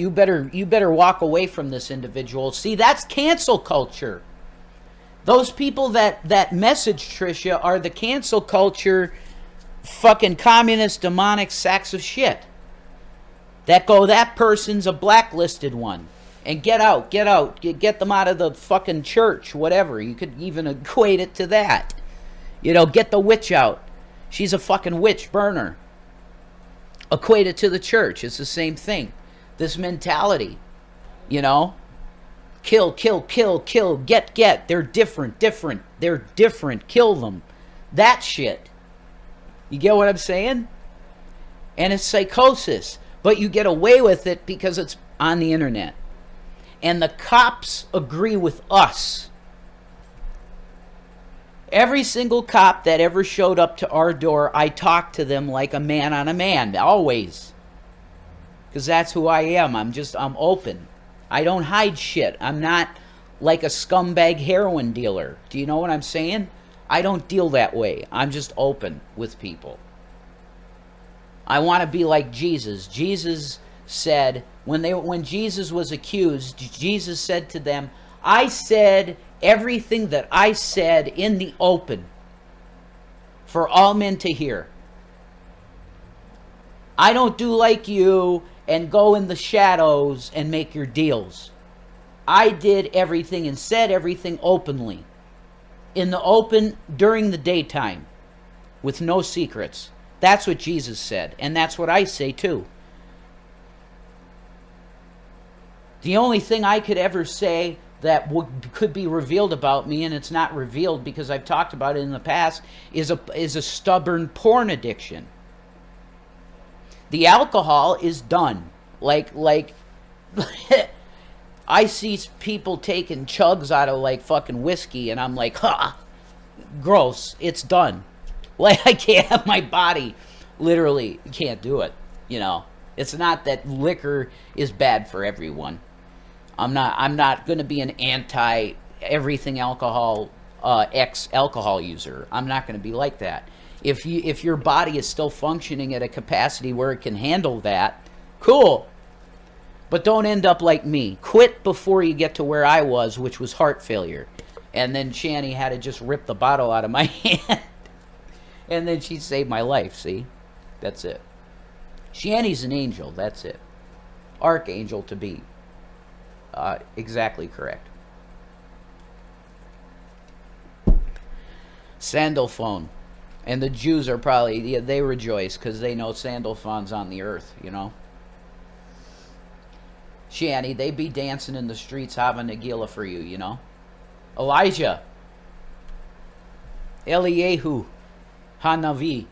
you better walk away from this individual. See, that's cancel culture. Those people that message Trisha are the cancel culture fucking communist demonic sacks of shit. That go, that person's a blacklisted one. And get out, get them out of the fucking church, whatever. You could even equate it to that. You know, get the witch out. She's a fucking witch burner. Equate it to the church. It's the same thing. This mentality, you know, kill, get. They're different. They're different. Kill them. That shit. You get what I'm saying? And it's psychosis. But you get away with it because it's on the internet. And the cops agree with us. Every single cop that ever showed up to our door, I talked to them like a man on a man, always. Because that's who I am. I'm open. I don't hide shit. I'm not like a scumbag heroin dealer. Do you know what I'm saying? I don't deal that way. I'm just open with people. I want to be like Jesus. Jesus said, when Jesus was accused, Jesus said to them, I said everything that I said in the open for all men to hear. I don't do like you and go in the shadows and make your deals. I did everything and said everything openly. In the open, during the daytime, with no secrets. That's what Jesus said, and that's what I say too. The only thing I could ever say that could be revealed about me, and it's not revealed because I've talked about it in the past, is a stubborn porn addiction. The alcohol is done. Like I see people taking chugs out of like fucking whiskey, and I'm like, ha, gross. It's done. Like I can't have my body, literally can't do it. You know, it's not that liquor is bad for everyone. I'm not going to be an anti everything alcohol ex-alcohol user. I'm not going to be like that. If your body is still functioning at a capacity where it can handle that, cool. But don't end up like me. Quit before you get to where I was, which was heart failure. And then Shanny had to just rip the bottle out of my hand. And then she saved my life, see? That's it. Shanny's an angel, that's it. Archangel to be. Exactly correct. Sandal phone. And the Jews are probably, yeah, they rejoice because they know sandal phone's on the earth, you know. Shanny, they be dancing in the streets having Nagila for you, you know. Elijah. Eliyahu. Hanavi.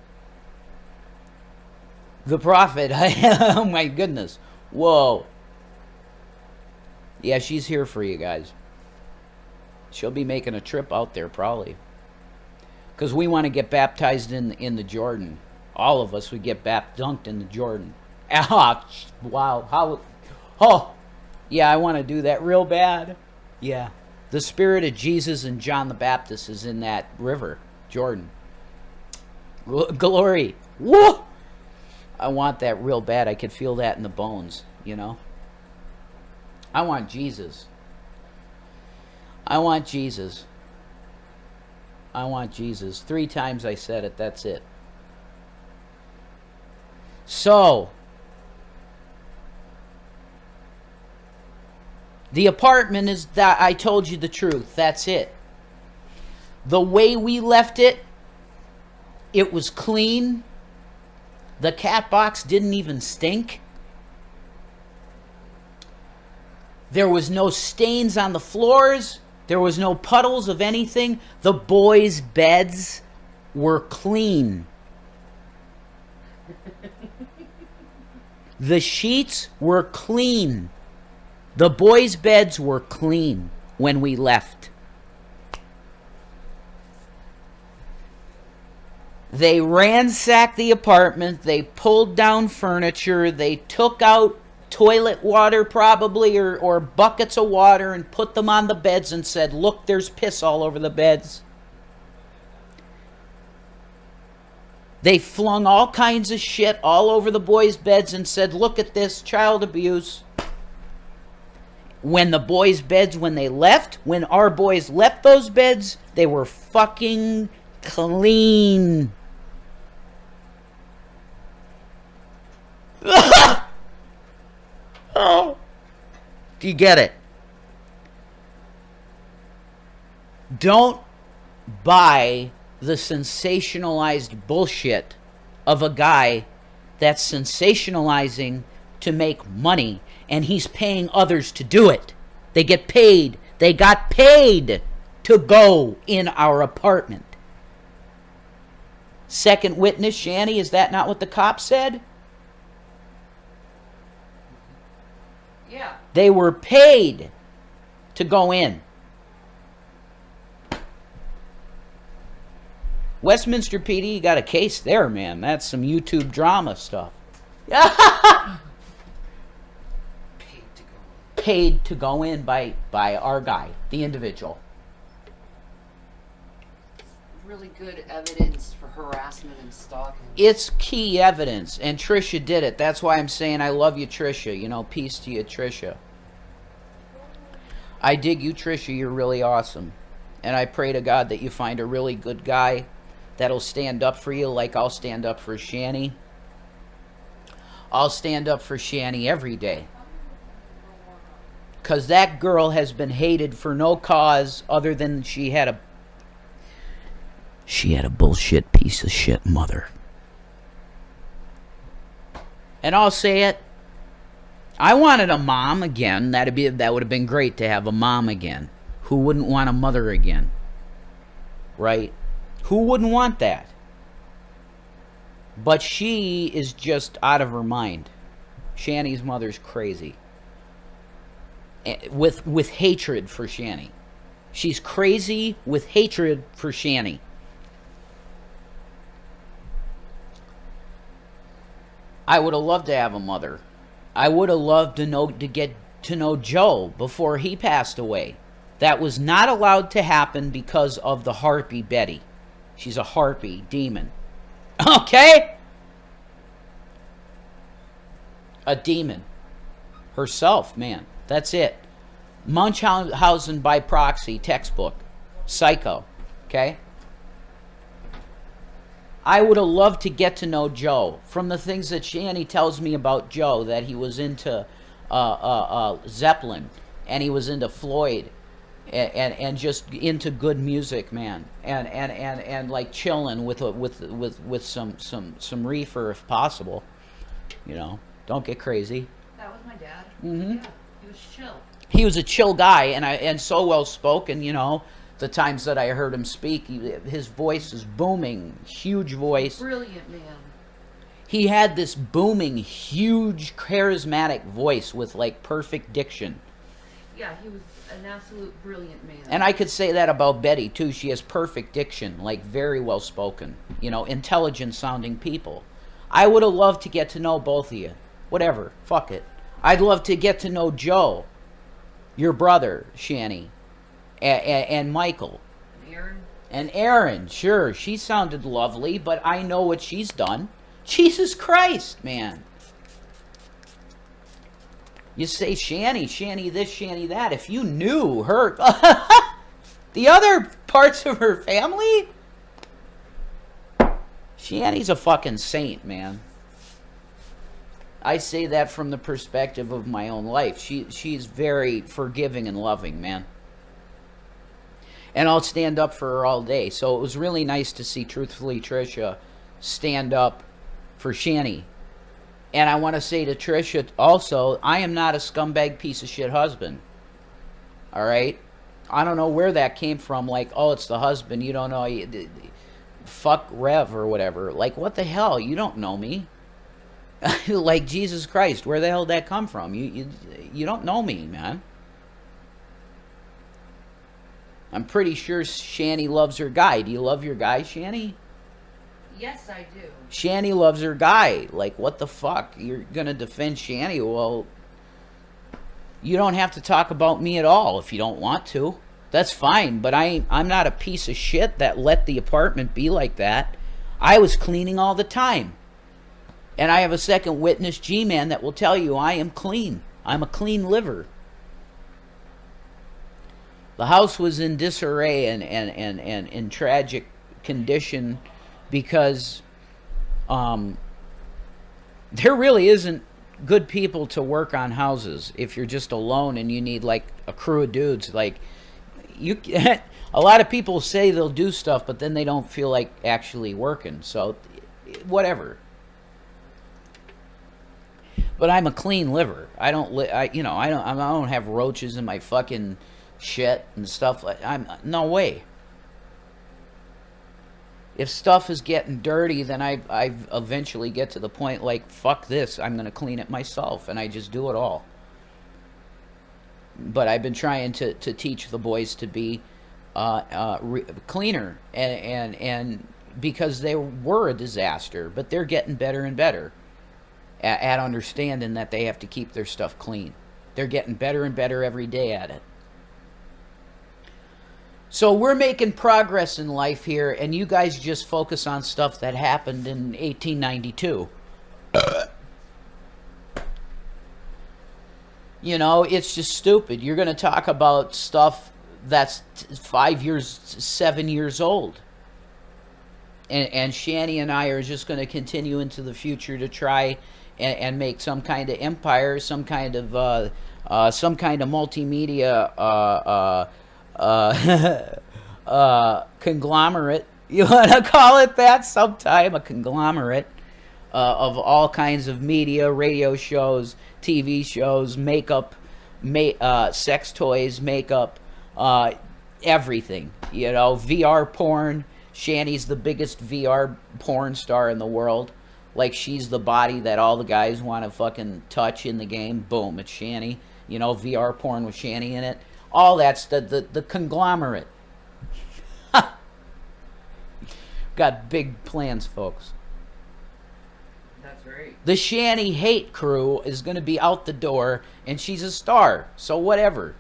The prophet. Oh my goodness. Whoa. Yeah, she's here for you guys. She'll be making a trip out there probably. Because we want to get baptized in the Jordan. All of us would get dunked in the Jordan. Ah, wow. How? Oh, yeah, I want to do that real bad. Yeah. The spirit of Jesus and John the Baptist is in that river, Jordan. Glory. Whoa! I want that real bad. I could feel that in the bones, you know? I want Jesus. I want Jesus. I want Jesus. 3 times I said it. That's it. So, the apartment is that I told you the truth. That's it. The way we left it, it was clean. The cat box didn't even stink. There was no stains on the floors. There was no puddles of anything. The boys' beds were clean. The sheets were clean. The boys' beds were clean when we left. They ransacked the apartment. They pulled down furniture. They took out toilet water probably or buckets of water and put them on the beds and said, look, there's piss all over the beds. They flung all kinds of shit all over the boys' beds and said, look at this, child abuse. When the boys' beds, when our boys left those beds, they were fucking clean. Oh. Do you get it? Don't buy the sensationalized bullshit of a guy that's sensationalizing to make money, and he's paying others to do it. They get paid. They got paid to go in our apartment. Second witness, Shanny, is that not what the cop said? Yeah. They were paid to go in. Westminster PD, you got a case there, man. That's some YouTube drama stuff. Paid to go in by our guy, the individual. Really good evidence for harassment and stalking. It's key evidence, and Trisha did it. That's why I'm saying I love you, Trisha. You know, peace to you, Trisha. I dig you, Trisha. You're really awesome. And I pray to God that you find a really good guy that'll stand up for you like I'll stand up for Shanny. I'll stand up for Shanny every day. Because that girl has been hated for no cause other than she had a bullshit piece of shit mother. And I'll say it. I wanted a mom again. That would have been great to have a mom again. Who wouldn't want a mother again? Right? Who wouldn't want that? But she is just out of her mind. Shanny's mother's crazy. With hatred for Shanny. She's crazy with hatred for Shanny. I would have loved to have a mother. I would have loved to get to know Joe before he passed away. That was not allowed to happen because of the harpy Betty. She's a harpy demon. Okay? A demon. Herself, man. That's it. Munchausen by proxy textbook. Psycho. Okay? I would have loved to get to know Joe. From the things that Shanny tells me about Joe, that he was into Zeppelin, and he was into Floyd, and just into good music, man, and like chilling with some reefer if possible. You know, don't get crazy. That was my dad. Mm-hmm. Yeah, he was chill. He was a chill guy, and so well spoken. You know, the times that I heard him speak, his voice is booming, huge voice. Brilliant man. He had this booming, huge, charismatic voice with like perfect diction. Yeah, he was an absolute brilliant man. And I could say that about Betty too. She has perfect diction, like very well spoken. You know, intelligent sounding people. I would have loved to get to know both of you. Whatever, fuck it. I'd love to get to know Joe, your brother, Shanny, and Michael. And Aaron. And Aaron, sure, she sounded lovely, but I know what she's done. Jesus Christ, man. You say Shanny this, Shanny that. If you knew her, the other parts of her family, Shanny's a fucking saint, man. I say that from the perspective of my own life. She's very forgiving and loving, man. And I'll stand up for her all day. So it was really nice to see, truthfully, Trisha stand up for Shanny. And I want to say to Trisha also, I am not a scumbag piece of shit husband. All right? I don't know where that came from. Like, oh, it's the husband. You don't know. Fuck Rev or whatever. Like, what the hell? You don't know me. Like, Jesus Christ, where the hell did that come from? You don't know me, man. I'm pretty sure Shanny loves her guy. Do you love your guy, Shanny? Yes, I do. Shanny loves her guy. Like, what the fuck? You're gonna defend Shanny? Well, you don't have to talk about me at all if you don't want to. That's fine, but I'm not a piece of shit that let the apartment be like that. I was cleaning all the time. And I have a second witness, G-Man, that will tell you I am clean. I'm a clean liver. The house was in disarray and in tragic condition because there really isn't good people to work on houses if you're just alone and you need like a crew of dudes. Like, you, a lot of people say they'll do stuff, but then they don't feel like actually working. So, whatever. But I'm a clean liver. I don't have roaches in my fucking shit and stuff. No way. If stuff is getting dirty, then I eventually get to the point like, fuck this, I'm going to clean it myself, and I just do it all. But I've been trying to teach the boys to be cleaner, and because they were a disaster, but they're getting better and better at understanding that they have to keep their stuff clean. They're getting better and better every day at it. So we're making progress in life here, and you guys just focus on stuff that happened in 1892. You know, it's just stupid. You're going to talk about stuff that's 5 years, 7 years old. And Shanny and I are just going to continue into the future to try and make some kind of empire, some kind of multimedia conglomerate. You want to call it that sometime? A conglomerate of all kinds of media, radio shows, TV shows, makeup, sex toys, makeup, everything. You know, VR porn. Shanny's the biggest VR porn star in the world. Like, she's the body that all the guys want to fucking touch in the game. Boom, it's Shanny. You know, VR porn with Shanny in it. All that's the conglomerate. Got big plans, folks. That's right. The Shanny hate crew is going to be out the door, and she's a star. So whatever.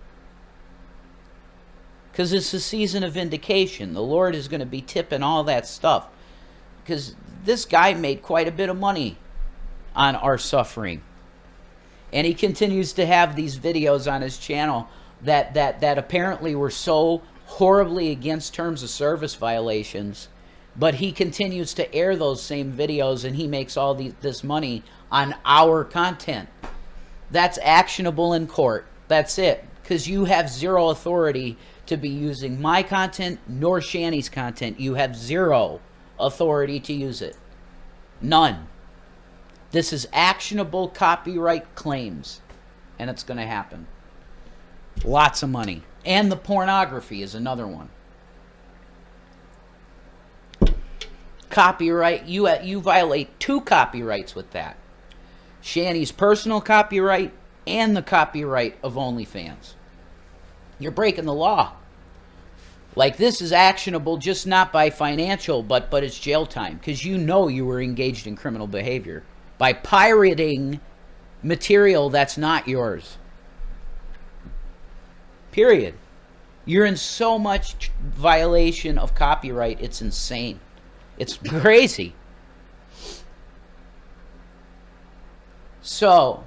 Because it's the season of vindication. The Lord is going to be tipping all that stuff. Because this guy made quite a bit of money on our suffering. And he continues to have these videos on his channel that apparently were so horribly against terms of service violations. But he continues to air those same videos, and he makes all this money on our content. That's actionable in court. That's it. Because you have zero authority to be using my content nor Shanny's content. You have zero authority to use it. None. This is actionable copyright claims, and it's going to happen. Lots of money. And the pornography is another one. Copyright, you violate two copyrights with that. Shanny's personal copyright and the copyright of OnlyFans. You're breaking the law. Like, this is actionable, just not by financial, but it's jail time. Because you know you were engaged in criminal behavior by pirating material that's not yours. Period. You're in so much violation of copyright, it's insane. It's crazy. So,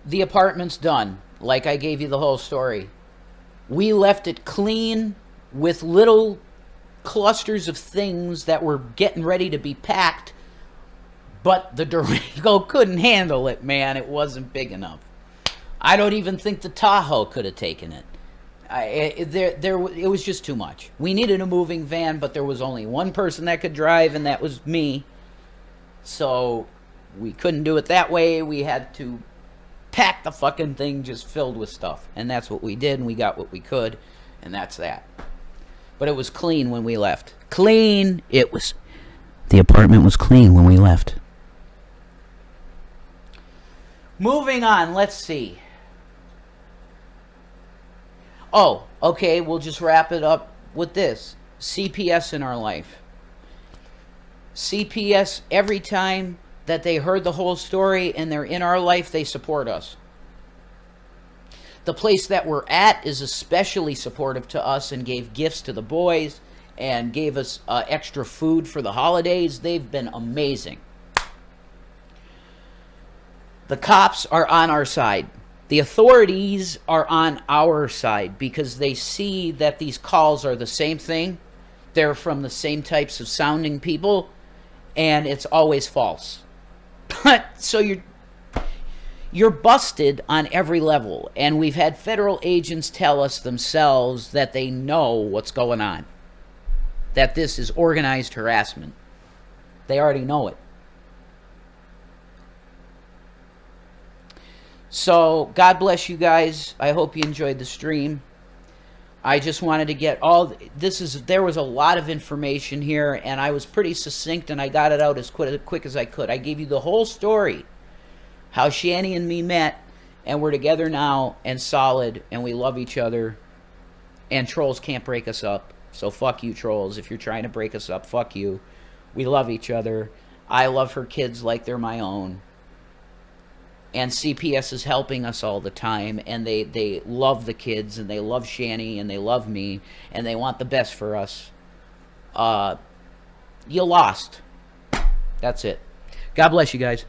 the apartment's done. Like I gave you the whole story. We left it clean with little clusters of things that were getting ready to be packed But the Durango couldn't handle it, man. It wasn't big enough. I don't even think the Tahoe could have taken it. It was just too much. We needed a moving van, but there was only one person that could drive, and that was me. So we couldn't do it that way. We had to pack the fucking thing just filled with stuff. And that's what we did, and we got what we could, and that's that. But it was clean when we left. Clean! It was... The apartment was clean when we left. Moving on, let's see. Oh, okay, we'll just wrap it up with this. CPS in our life. CPS, every time that they heard the whole story and they're in our life, they support us. The place that we're at is especially supportive to us and gave gifts to the boys and gave us extra food for the holidays. They've been amazing. The cops are on our side. The authorities are on our side because they see that these calls are the same thing. They're from the same types of sounding people, and it's always false. But so you're busted on every level, and we've had federal agents tell us themselves that they know what's going on, that this is organized harassment. They already know it. So, God bless you guys. I hope you enjoyed the stream. I just wanted to get all... There was a lot of information here, and I was pretty succinct, and I got it out as quick as I could. I gave you the whole story. How Shanny and me met, and we're together now, and solid, and we love each other. And trolls can't break us up. So fuck you, trolls. If you're trying to break us up, fuck you. We love each other. I love her kids like they're my own. And CPS is helping us all the time, and they love the kids, and they love Shanny, and they love me, and they want the best for us. You lost. That's it. God bless you guys.